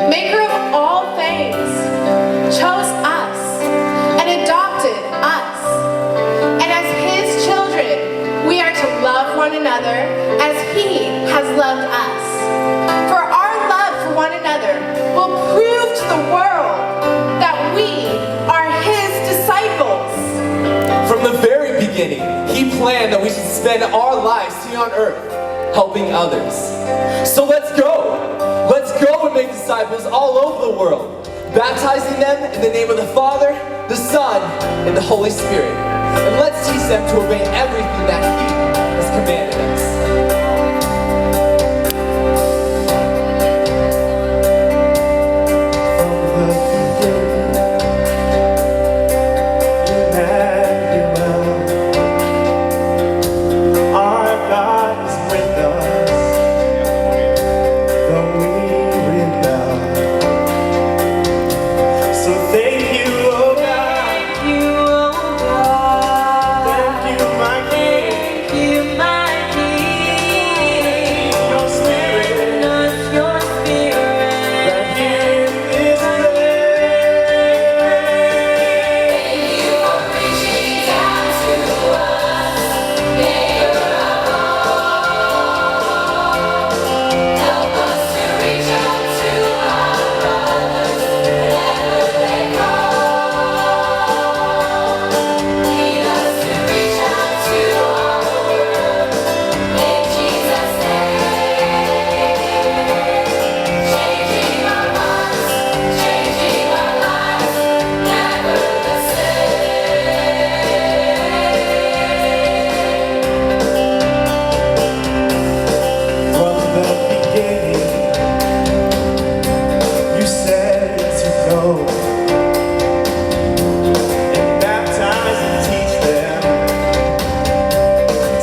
maker of all things, chose us and adopted us. And as his children, we are to love one another as he has loved us. For our love for one another will prove to the world that we are his disciples. From the very beginning, he planned that we should spend our lives here on earth helping others. So let's go. Let's go and make disciples all over the world, baptizing them in the name of the Father, the Son, and the Holy Spirit. And let's teach them to obey everything that he has commanded us.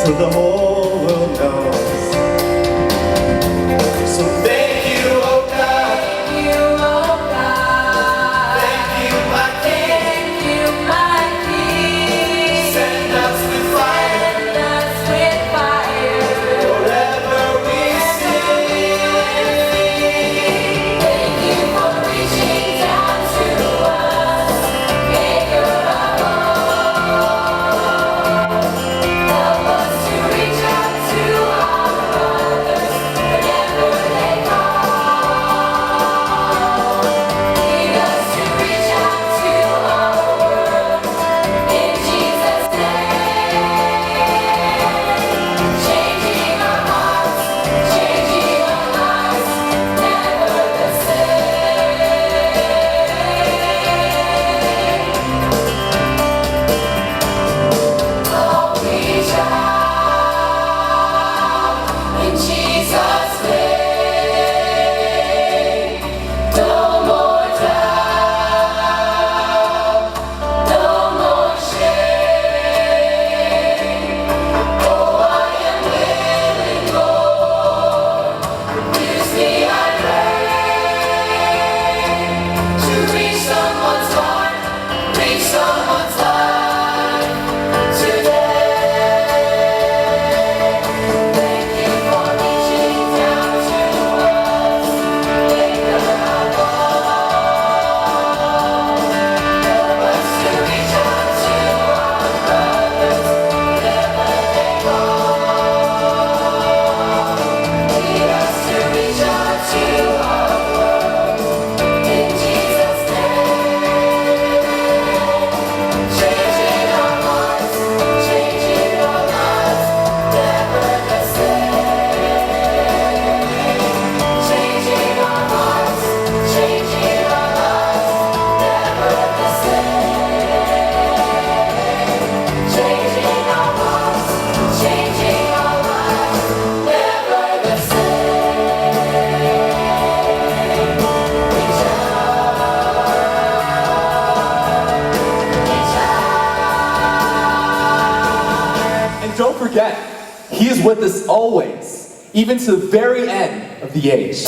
The whole world knows. So thank you, oh God. Thank you, oh God. Thank you, my King. Thank you, my King. Send us with fire. Send us with fire. Forever we sing. Thank you for reaching down to us, Maker of all. Help us to reach out to our brothers whenever they call. Lead us to reach out to our world in Jesus' name. Changing our hearts, changing our lives, never the same. Oh, reach out in Jesus' name. No more doubt, no more shame. Oh, I am willing, Lord. Use me, I pray, to reach someone's heart, reach someone's life today. Thank you for reaching down to us, Maker of all. Help us to reach out to our brothers whenever they call. Lead us to reach out to our world in Jesus' name. Changing our hearts, changing our lives, never the same. Changing our hearts, changing our lives, never the same. Changing our hearts, changing our lives, never the same. Reach out. And don't forget, he is with us always, even to the very end of the age.